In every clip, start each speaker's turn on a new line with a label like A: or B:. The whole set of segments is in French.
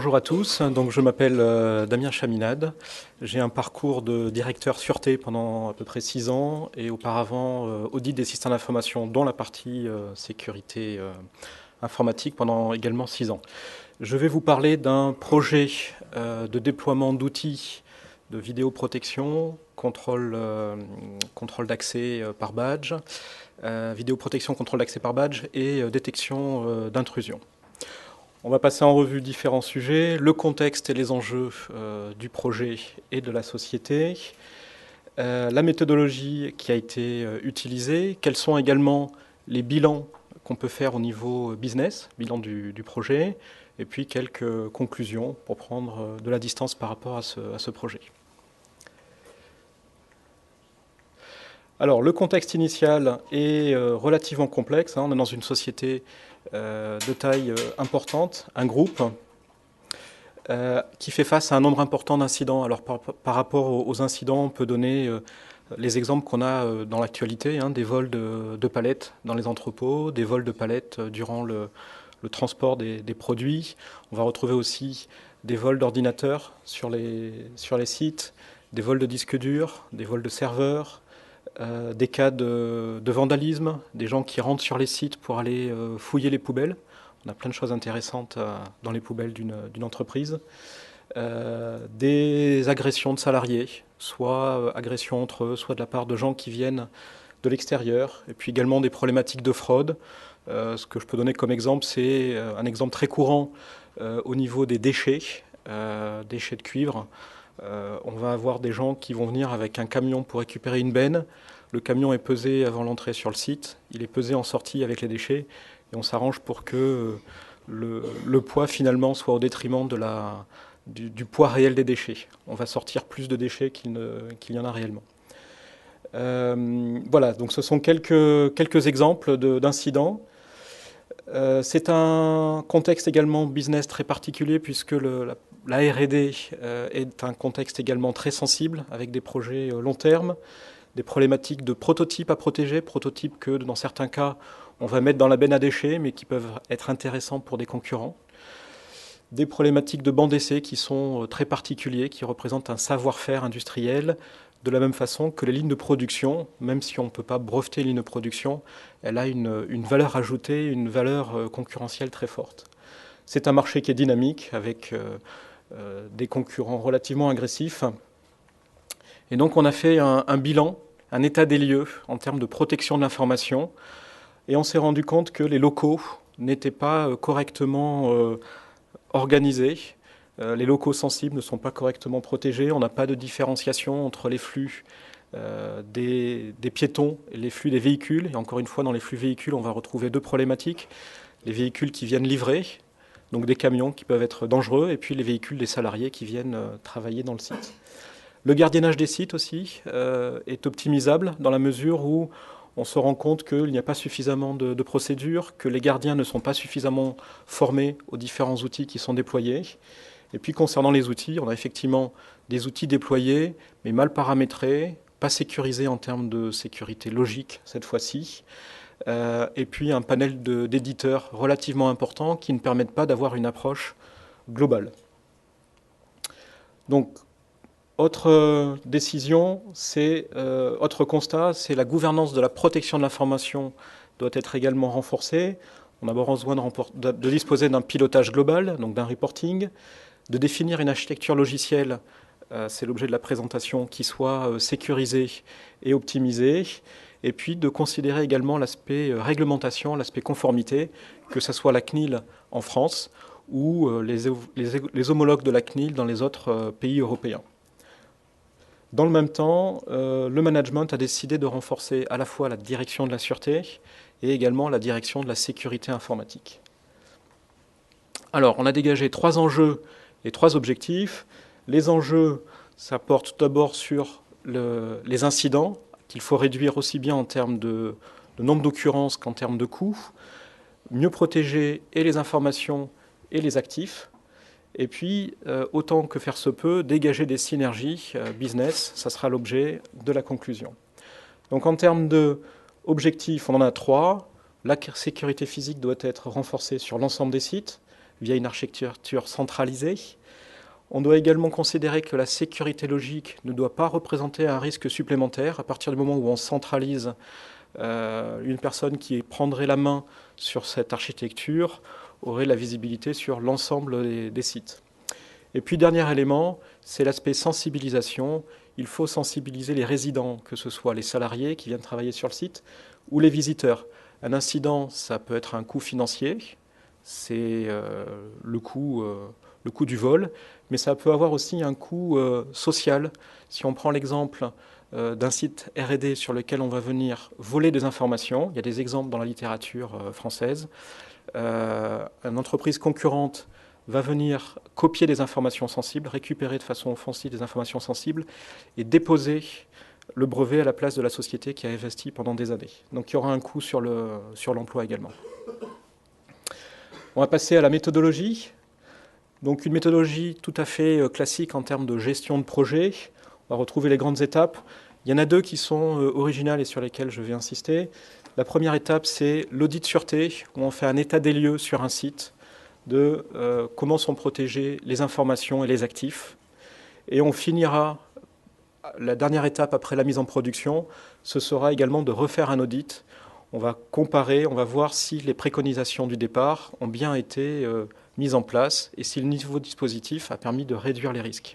A: Bonjour à tous, donc je m'appelle Damien Chaminade. J'ai un parcours de directeur sûreté pendant à peu près 6 ans et auparavant audit des systèmes d'information dont la partie sécurité informatique pendant également 6 ans. Je vais vous parler d'un projet de déploiement d'outils de vidéoprotection, contrôle d'accès par badge, vidéoprotection, contrôle d'accès par badge et détection d'intrusion. On va passer en revue différents sujets, le contexte et les enjeux du projet et de la société, la méthodologie qui a été utilisée, quels sont également les bilans qu'on peut faire au niveau business, bilan du projet, et puis quelques conclusions pour prendre de la distance par rapport à ce projet. Alors, le contexte initial est relativement complexe. On est dans une société de taille importante, un groupe qui fait face à un nombre important d'incidents. Alors, par rapport aux incidents, on peut donner les exemples qu'on a dans l'actualité, des vols de palettes dans les entrepôts, des vols de palettes durant le transport des produits. On va retrouver aussi des vols d'ordinateurs sur les sites, des vols de disques durs, des vols de serveurs, des cas de vandalisme, des gens qui rentrent sur les sites pour aller fouiller les poubelles. On a plein de choses intéressantes dans les poubelles d'une entreprise. Des agressions de salariés, soit agressions entre eux, soit de la part de gens qui viennent de l'extérieur. Et puis également des problématiques de fraude. Ce que je peux donner comme exemple, c'est un exemple très courant au niveau des déchets, déchets de cuivre. On va avoir des gens qui vont venir avec un camion pour récupérer une benne. Le camion est pesé avant l'entrée sur le site, il est pesé en sortie avec les déchets, et on s'arrange pour que le poids finalement soit au détriment du poids réel des déchets. On va sortir plus de déchets qu'il y en a réellement. Voilà, donc ce sont quelques exemples d'incidents. C'est un contexte également business très particulier puisque la R&D est un contexte également très sensible avec des projets long terme, des problématiques de prototypes à protéger, prototypes que dans certains cas on va mettre dans la benne à déchets mais qui peuvent être intéressants pour des concurrents. Des problématiques de bancs d'essai qui sont très particuliers, qui représentent un savoir-faire industriel, de la même façon que les lignes de production, même si on ne peut pas breveter les lignes de production, elle a une valeur ajoutée, une valeur concurrentielle très forte. C'est un marché qui est dynamique, avec des concurrents relativement agressifs. Et donc on a fait un bilan, un état des lieux en termes de protection de l'information, et on s'est rendu compte que les locaux n'étaient pas correctement organisés. Les locaux sensibles ne sont pas correctement protégés. On n'a pas de différenciation entre les flux des piétons et les flux des véhicules. Et encore une fois, dans les flux véhicules, on va retrouver deux problématiques. Les véhicules qui viennent livrer, donc des camions qui peuvent être dangereux, et puis les véhicules des salariés qui viennent travailler dans le site. Le gardiennage des sites aussi est optimisable dans la mesure où on se rend compte qu'il n'y a pas suffisamment de procédures, que les gardiens ne sont pas suffisamment formés aux différents outils qui sont déployés. Et puis concernant les outils, on a effectivement des outils déployés, mais mal paramétrés, pas sécurisés en termes de sécurité logique cette fois-ci, et puis un panel d'éditeurs relativement important qui ne permettent pas d'avoir une approche globale. Donc, autre décision, autre constat, c'est la gouvernance de la protection de l'information doit être également renforcée. On a besoin de disposer d'un pilotage global, donc d'un reporting, de définir une architecture logicielle, c'est l'objet de la présentation, qui soit sécurisée et optimisée, et puis de considérer également l'aspect réglementation, l'aspect conformité, que ce soit la CNIL en France ou les homologues de la CNIL dans les autres pays européens. Dans le même temps, le management a décidé de renforcer à la fois la direction de la sûreté et également la direction de la sécurité informatique. Alors, on a dégagé 3 enjeux et 3 objectifs. Les enjeux, ça porte tout d'abord sur les incidents, qu'il faut réduire aussi bien en termes de nombre d'occurrences qu'en termes de coûts, mieux protéger et les informations et les actifs, et puis, autant que faire se peut, dégager des synergies business, ça sera l'objet de la conclusion. Donc en termes d'objectifs, on en a 3. La sécurité physique doit être renforcée sur l'ensemble des sites. via une architecture centralisée. On doit également considérer que la sécurité logique ne doit pas représenter un risque supplémentaire. À partir du moment où on centralise une personne qui prendrait la main sur cette architecture aurait la visibilité sur l'ensemble des sites. Et puis, dernier élément, c'est l'aspect sensibilisation. Il faut sensibiliser les résidents, que ce soit les salariés qui viennent travailler sur le site ou les visiteurs. Un incident, ça peut être un coût financier, c'est le coût du vol, mais ça peut avoir aussi un coût social. Si on prend l'exemple d'un site R&D sur lequel on va venir voler des informations, il y a des exemples dans la littérature française, une entreprise concurrente va venir copier des informations sensibles, récupérer de façon offensive des informations sensibles et déposer le brevet à la place de la société qui a investi pendant des années. Donc il y aura un coût sur l'emploi également. On va passer à la méthodologie. Donc une méthodologie tout à fait classique en termes de gestion de projet. On va retrouver les grandes étapes. Il y en a deux qui sont originales et sur lesquelles je vais insister. La première étape, c'est l'audit sûreté, où on fait un état des lieux sur un site de comment sont protégées les informations et les actifs. Et on finira, la dernière étape après la mise en production, ce sera également de refaire un audit. On va comparer, on va voir si les préconisations du départ ont bien été mises en place et si le nouveau dispositif a permis de réduire les risques.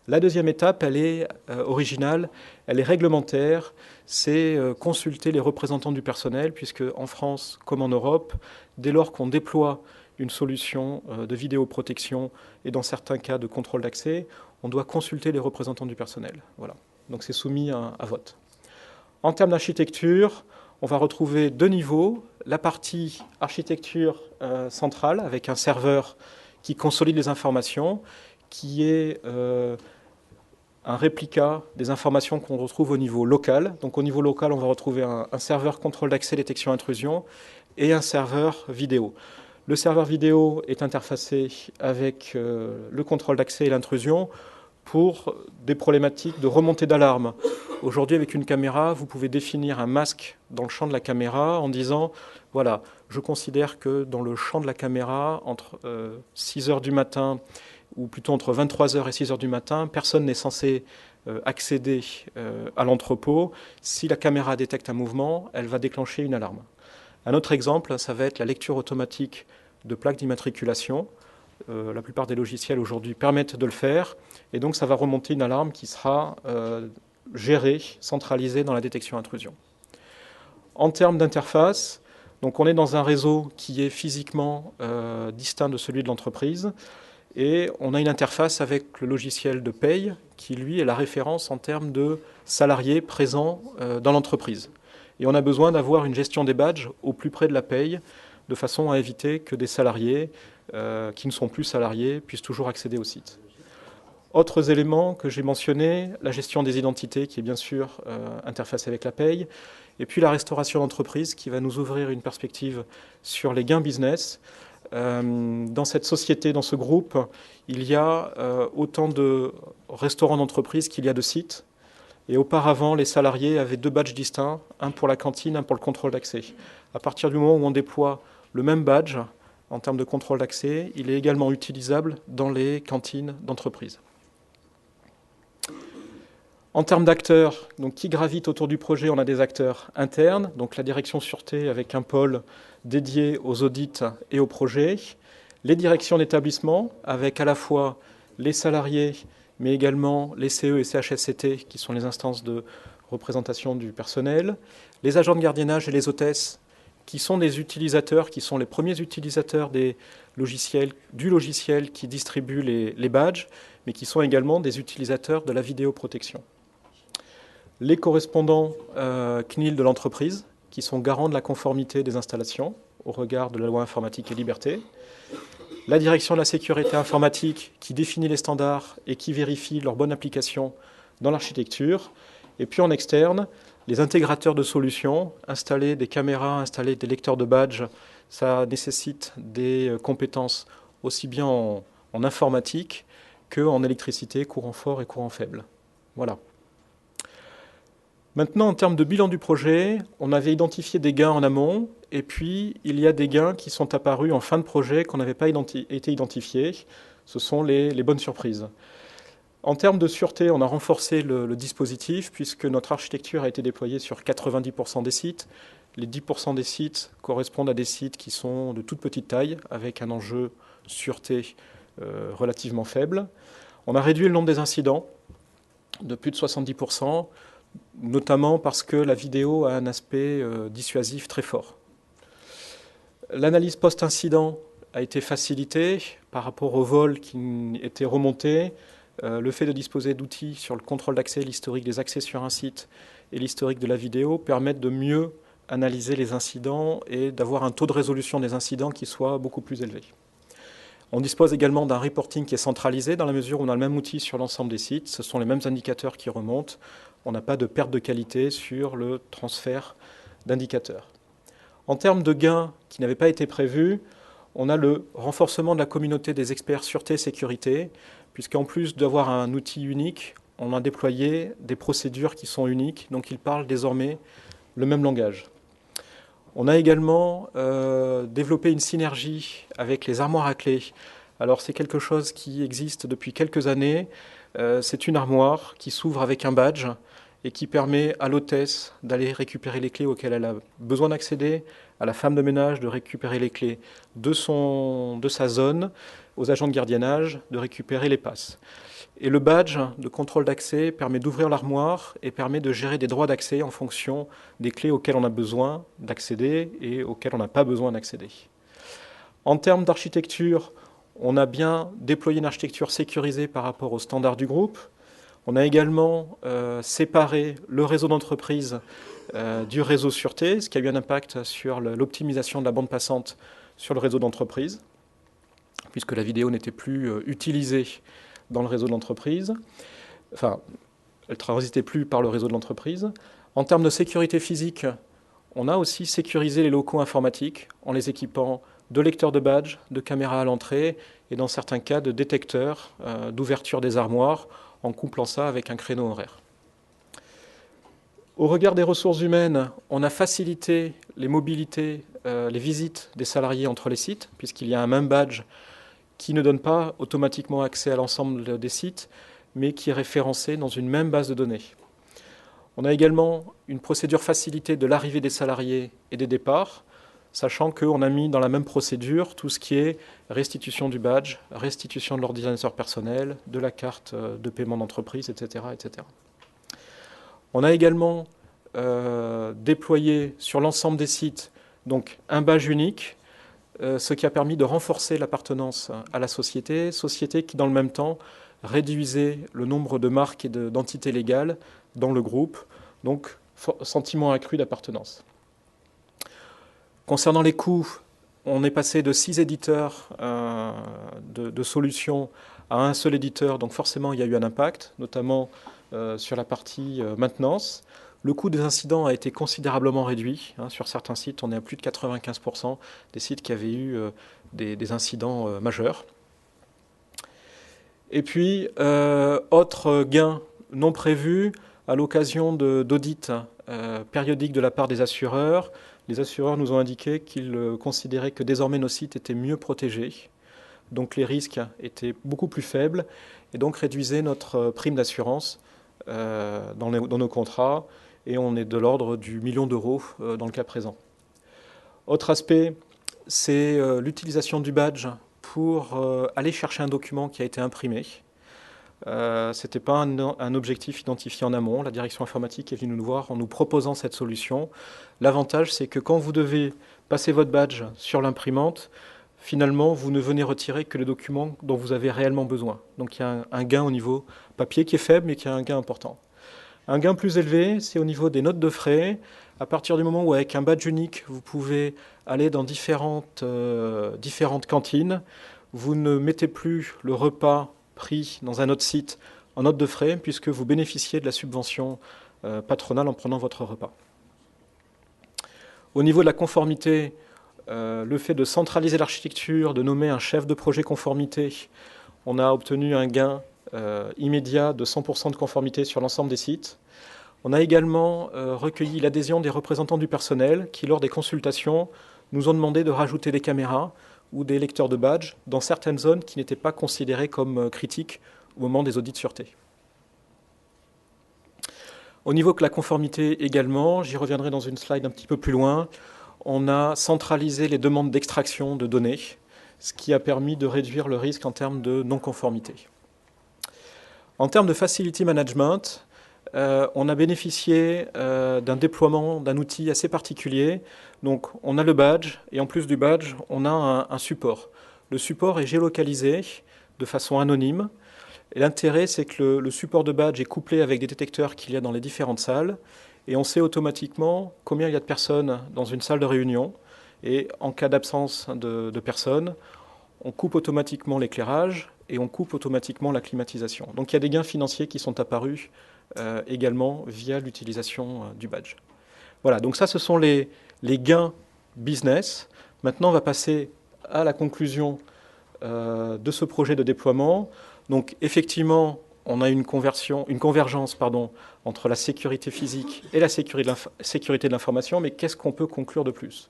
A: La deuxième étape, elle est originale, elle est réglementaire, c'est consulter les représentants du personnel, puisque en France comme en Europe, dès lors qu'on déploie une solution de vidéoprotection et dans certains cas de contrôle d'accès, on doit consulter les représentants du personnel. Voilà. Donc c'est soumis à vote. En termes d'architecture, on va retrouver deux niveaux. La partie architecture centrale avec un serveur qui consolide les informations, qui est un réplica des informations qu'on retrouve au niveau local. Donc au niveau local, on va retrouver un serveur contrôle d'accès, détection, intrusion et un serveur vidéo. Le serveur vidéo est interfacé avec le contrôle d'accès et l'intrusion pour des problématiques de remontée d'alarme. Aujourd'hui, avec une caméra, vous pouvez définir un masque dans le champ de la caméra en disant, voilà, je considère que dans le champ de la caméra, entre 6 heures du matin, ou plutôt entre 23 heures et 6 heures du matin, personne n'est censé accéder à l'entrepôt. Si la caméra détecte un mouvement, elle va déclencher une alarme. Un autre exemple, ça va être la lecture automatique de plaques d'immatriculation. La plupart des logiciels aujourd'hui permettent de le faire. Et donc, ça va remonter une alarme qui sera gérée, centralisée dans la détection intrusion. En termes d'interface, donc on est dans un réseau qui est physiquement distinct de celui de l'entreprise. Et on a une interface avec le logiciel de paye qui, lui, est la référence en termes de salariés présents dans l'entreprise. Et on a besoin d'avoir une gestion des badges au plus près de la paye, de façon à éviter que des salariés qui ne sont plus salariés puissent toujours accéder au site. Autres éléments que j'ai mentionnés, la gestion des identités qui est bien sûr interfacée avec la paye, et puis la restauration d'entreprise qui va nous ouvrir une perspective sur les gains business. Dans cette société, dans ce groupe, il y a autant de restaurants d'entreprise qu'il y a de sites. Et auparavant, les salariés avaient deux badges distincts, un pour la cantine, un pour le contrôle d'accès. À partir du moment où on déploie le même badge en termes de contrôle d'accès, il est également utilisable dans les cantines d'entreprise. En termes d'acteurs, donc qui gravitent autour du projet, on a des acteurs internes, donc la direction sûreté avec un pôle dédié aux audits et aux projets, les directions d'établissement avec à la fois les salariés, mais également les CE et CHSCT, qui sont les instances de représentation du personnel, les agents de gardiennage et les hôtesses, qui sont des utilisateurs, qui sont les premiers utilisateurs du logiciel qui distribue les badges, mais qui sont également des utilisateurs de la vidéoprotection. Les correspondants CNIL de l'entreprise, qui sont garants de la conformité des installations au regard de la loi informatique et liberté. La direction de la sécurité informatique, qui définit les standards et qui vérifie leur bonne application dans l'architecture. Et puis en externe, les intégrateurs de solutions, installer des caméras, installer des lecteurs de badges, ça nécessite des compétences aussi bien en informatique qu'en électricité, courant fort et courant faible. Voilà. Maintenant, en termes de bilan du projet, on avait identifié des gains en amont, et puis il y a des gains qui sont apparus en fin de projet qu'on n'avait pas été identifiés. Ce sont les bonnes surprises. En termes de sûreté, on a renforcé le dispositif puisque notre architecture a été déployée sur 90% des sites. Les 10% des sites correspondent à des sites qui sont de toute petite taille, avec un enjeu sûreté relativement faible. On a réduit le nombre des incidents de plus de 70%, notamment parce que la vidéo a un aspect dissuasif très fort. L'analyse post-incident a été facilitée par rapport au vol qui était remonté. Le fait de disposer d'outils sur le contrôle d'accès, l'historique des accès sur un site et l'historique de la vidéo permettent de mieux analyser les incidents et d'avoir un taux de résolution des incidents qui soit beaucoup plus élevé. On dispose également d'un reporting qui est centralisé dans la mesure où on a le même outil sur l'ensemble des sites. Ce sont les mêmes indicateurs qui remontent. On n'a pas de perte de qualité sur le transfert d'indicateurs. En termes de gains qui n'avaient pas été prévus, on a le renforcement de la communauté des experts sûreté et sécurité, puisqu'en plus d'avoir un outil unique, on a déployé des procédures qui sont uniques, donc ils parlent désormais le même langage. On a également développé une synergie avec les armoires à clés. Alors c'est quelque chose qui existe depuis quelques années. C'est une armoire qui s'ouvre avec un badge et qui permet à l'hôtesse d'aller récupérer les clés auxquelles elle a besoin d'accéder, à la femme de ménage de récupérer les clés de sa zone, aux agents de gardiennage de récupérer les passes. Et le badge de contrôle d'accès permet d'ouvrir l'armoire et permet de gérer des droits d'accès en fonction des clés auxquelles on a besoin d'accéder et auxquelles on n'a pas besoin d'accéder. En termes d'architecture, on a bien déployé une architecture sécurisée par rapport aux standards du groupe. On a également séparé le réseau d'entreprise du réseau sûreté, ce qui a eu un impact sur l'optimisation de la bande passante sur le réseau d'entreprise, puisque la vidéo n'était plus utilisée dans le réseau de l'entreprise. Enfin, elle ne transitait plus par le réseau de l'entreprise. En termes de sécurité physique, on a aussi sécurisé les locaux informatiques en les équipant de lecteurs de badge, de caméras à l'entrée et dans certains cas de détecteurs d'ouverture des armoires en couplant ça avec un créneau horaire. Au regard des ressources humaines, on a facilité les mobilités, les visites des salariés entre les sites, puisqu'il y a un même badge qui ne donne pas automatiquement accès à l'ensemble des sites, mais qui est référencé dans une même base de données. On a également une procédure facilitée de l'arrivée des salariés et des départs, sachant qu'on a mis dans la même procédure tout ce qui est restitution du badge, restitution de l'ordinateur personnel, de la carte de paiement d'entreprise, etc., etc. On a également déployé sur l'ensemble des sites donc, un badge unique, ce qui a permis de renforcer l'appartenance à la société qui, dans le même temps, réduisait le nombre de marques et d'entités légales dans le groupe, donc sentiment accru d'appartenance. Concernant les coûts, on est passé de 6 éditeurs de solutions à un seul éditeur, donc forcément il y a eu un impact, notamment sur la partie maintenance. Le coût des incidents a été considérablement réduit. Sur certains sites, on est à plus de 95% des sites qui avaient eu des incidents majeurs. Et puis, autre gain non prévu, à l'occasion d'audits périodiques de la part des assureurs, les assureurs nous ont indiqué qu'ils considéraient que désormais nos sites étaient mieux protégés. Donc les risques étaient beaucoup plus faibles et donc réduisaient notre prime d'assurance dans nos contrats. Et on est de l'ordre du million d'euros dans le cas présent. Autre aspect, c'est l'utilisation du badge pour aller chercher un document qui a été imprimé. Ce n'était pas un objectif identifié en amont. La direction informatique est venue nous voir en nous proposant cette solution. L'avantage, c'est que quand vous devez passer votre badge sur l'imprimante, finalement, vous ne venez retirer que les documents dont vous avez réellement besoin. Donc il y a un gain au niveau papier qui est faible, mais qui a un gain important. Un gain plus élevé, c'est au niveau des notes de frais. À partir du moment où, avec un badge unique, vous pouvez aller dans différentes cantines, vous ne mettez plus le repas pris dans un autre site en note de frais, puisque vous bénéficiez de la subvention patronale en prenant votre repas. Au niveau de la conformité, le fait de centraliser l'architecture, de nommer un chef de projet conformité, on a obtenu un gain immédiat de 100% de conformité sur l'ensemble des sites. On a également recueilli l'adhésion des représentants du personnel qui, lors des consultations, nous ont demandé de rajouter des caméras ou des lecteurs de badges dans certaines zones qui n'étaient pas considérées comme critiques au moment des audits de sûreté. Au niveau de la conformité également, j'y reviendrai dans une slide un petit peu plus loin, on a centralisé les demandes d'extraction de données, ce qui a permis de réduire le risque en termes de non-conformité. En termes de facility management, on a bénéficié d'un déploiement d'un outil assez particulier. Donc on a le badge et en plus du badge, on a un support. Le support est géolocalisé de façon anonyme. Et l'intérêt, c'est que le support de badge est couplé avec des détecteurs qu'il y a dans les différentes salles. Et on sait automatiquement combien il y a de personnes dans une salle de réunion. Et en cas d'absence de personnes, on coupe automatiquement l'éclairage et on coupe automatiquement la climatisation. Donc il y a des gains financiers qui sont apparus également via l'utilisation du badge. Voilà, donc ça ce sont les gains business. Maintenant on va passer à la conclusion de ce projet de déploiement. Donc effectivement, on a une convergence entre la sécurité physique et la sécurité de l'information, mais qu'est-ce qu'on peut conclure de plus?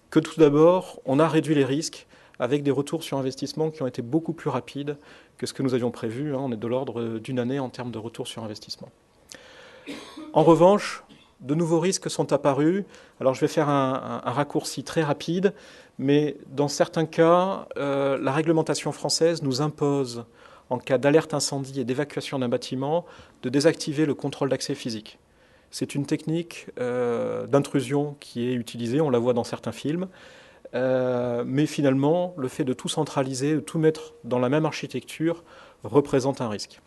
A: Que tout d'abord, on a réduit les risques avec des retours sur investissement qui ont été beaucoup plus rapides que ce que nous avions prévu. On est de l'ordre d'une année en termes de retour sur investissement. En revanche, de nouveaux risques sont apparus. Alors je vais faire un raccourci très rapide, mais dans certains cas, la réglementation française nous impose, en cas d'alerte incendie et d'évacuation d'un bâtiment, de désactiver le contrôle d'accès physique. C'est une technique d'intrusion qui est utilisée, on la voit dans certains films. Mais finalement, le fait de tout centraliser, de tout mettre dans la même architecture, représente un risque.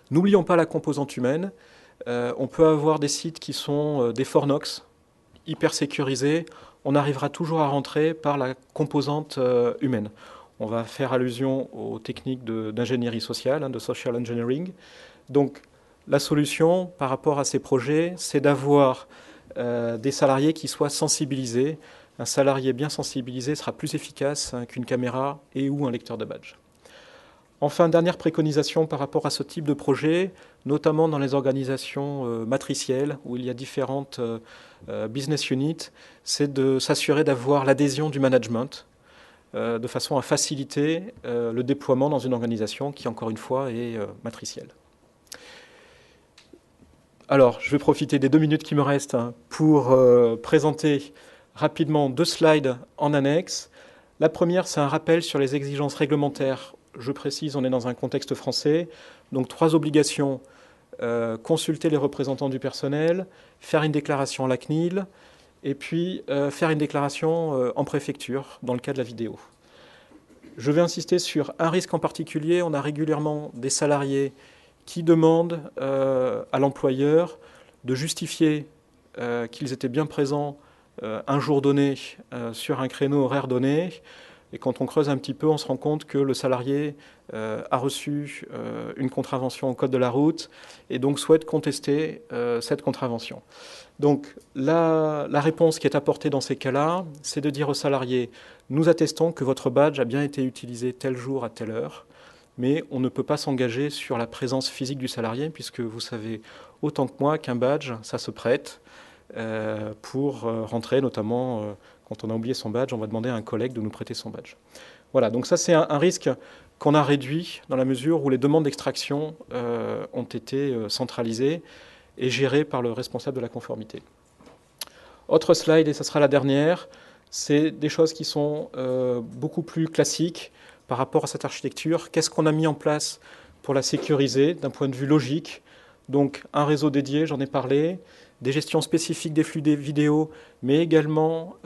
A: N'oublions pas la composante humaine. On peut avoir des sites qui sont des Fornox, hyper sécurisés. On arrivera toujours à rentrer par la composante humaine. On va faire allusion aux techniques d'ingénierie sociale, de social engineering. Donc, la solution par rapport à ces projets, c'est d'avoir des salariés qui soient sensibilisés. Un salarié bien sensibilisé sera plus efficace qu'une caméra et ou un lecteur de badge. Enfin, dernière préconisation par rapport à ce type de projet, notamment dans les organisations matricielles où il y a différentes business units, c'est de s'assurer d'avoir l'adhésion du management de façon à faciliter le déploiement dans une organisation qui, encore une fois, est matricielle. Alors, je vais profiter des 2 minutes qui me restent pour présenter rapidement 2 slides en annexe. La première, c'est un rappel sur les exigences réglementaires. Je précise, on est dans un contexte français. Donc 3 obligations. Consulter les représentants du personnel, faire une déclaration à la CNIL, et puis faire une déclaration en préfecture dans le cas de la vidéo. Je vais insister sur un risque en particulier. On a régulièrement des salariés qui demandent à l'employeur de justifier qu'ils étaient bien présents un jour donné sur un créneau horaire donné. Et quand on creuse un petit peu, on se rend compte que le salarié a reçu une contravention au code de la route et donc souhaite contester cette contravention. Donc la réponse qui est apportée dans ces cas-là, c'est de dire au salarié « Nous attestons que votre badge a bien été utilisé tel jour à telle heure », mais on ne peut pas s'engager sur la présence physique du salarié puisque vous savez autant que moi qu'un badge, ça se prête pour rentrer, notamment quand on a oublié son badge, on va demander à un collègue de nous prêter son badge. Voilà, donc ça c'est un risque qu'on a réduit dans la mesure où les demandes d'extraction ont été centralisées et gérées par le responsable de la conformité. Autre slide, et ça sera la dernière, c'est des choses qui sont beaucoup plus classiques par rapport à cette architecture. Qu'est-ce qu'on a mis en place pour la sécuriser d'un point de vue logique? Donc un réseau dédié, j'en ai parlé, des gestions spécifiques des flux des vidéos, mais également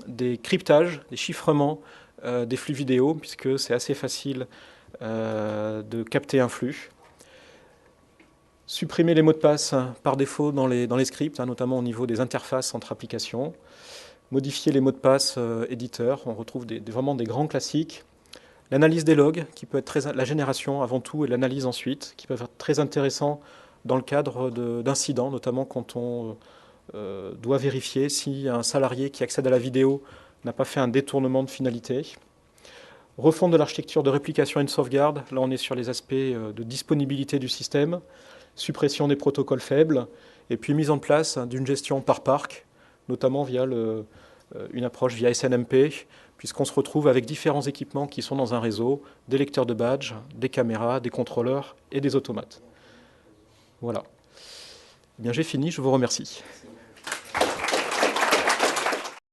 A: des cryptages, des chiffrements des flux vidéo, puisque c'est assez facile de capter un flux. Supprimer les mots de passe par défaut dans les scripts, notamment au niveau des interfaces entre applications. Modifier les mots de passe éditeurs, on retrouve vraiment des grands classiques. L'analyse des logs, qui peut être la génération avant tout et l'analyse ensuite, qui peuvent être très intéressants dans le cadre d'incidents, notamment quand on doit vérifier si un salarié qui accède à la vidéo n'a pas fait un détournement de finalité. Refonte de l'architecture de réplication et de sauvegarde, là on est sur les aspects de disponibilité du système. suppression des protocoles faibles, et puis mise en place d'une gestion par parc, notamment via une approche via SNMP, puisqu'on se retrouve avec différents équipements qui sont dans un réseau, des lecteurs de badges, des caméras, des contrôleurs et des automates. Voilà. Eh bien, j'ai fini, je vous remercie.